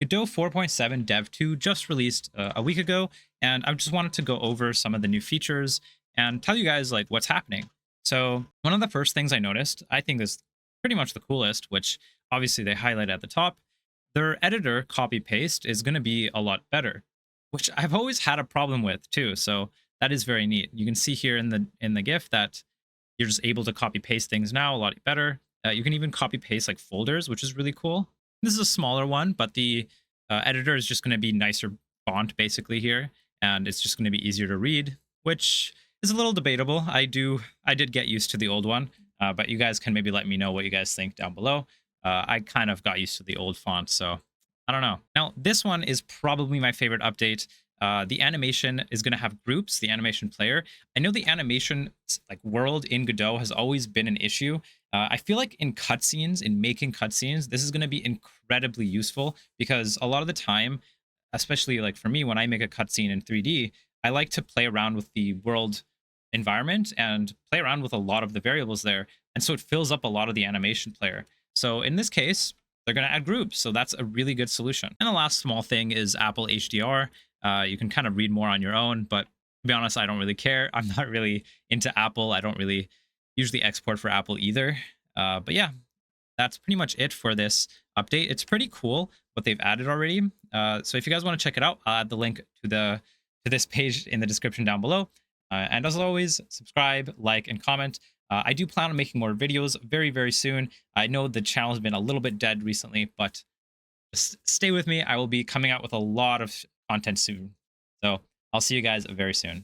Godot 4.7 Dev 2 just released a week ago, and I just wanted to go over some of the new features and tell you guys like what's happening. So one of the first things I noticed, I think is pretty much the coolest, which obviously they highlight at the top. Their editor copy paste is going to be a lot better, which I've always had a problem with too. So that is very neat. You can see here in the GIF that you're just able to copy paste things now a lot better. You can even copy paste like folders, which is really cool. This is a smaller one, but the editor is just going to be nicer font basically here, and it's just going to be easier to read, which is a little debatable. I did get used to the old one, but you guys can maybe let me know what you guys think down below. I kind of got used to the old font, so I don't know. Now, this one is probably my favorite update. The animation is going to have groups, the animation player. I know the animation like world in Godot has always been an issue. I feel like in cutscenes, in making cutscenes, this is going to be incredibly useful because a lot of the time, especially like for me, when I make a cutscene in 3D, I like to play around with the world environment and play around with a lot of the variables there. And so it fills up a lot of the animation player. So in this case, they're going to add groups. So that's a really good solution. And the last small thing is Apple HDR. You can kind of read more on your own, but to be honest, I don't really care. I'm not really into Apple. I don't really usually export for Apple either. But yeah, that's pretty much it for this update. It's pretty cool what they've added already. So if you guys want to check it out, I'll add the link to this page in the description down below. And as always, subscribe, like, and comment. I do plan on making more videos very, very soon. I know the channel has been a little bit dead recently, but just stay with me. I will be coming out with a lot of content soon. So I'll see you guys very soon.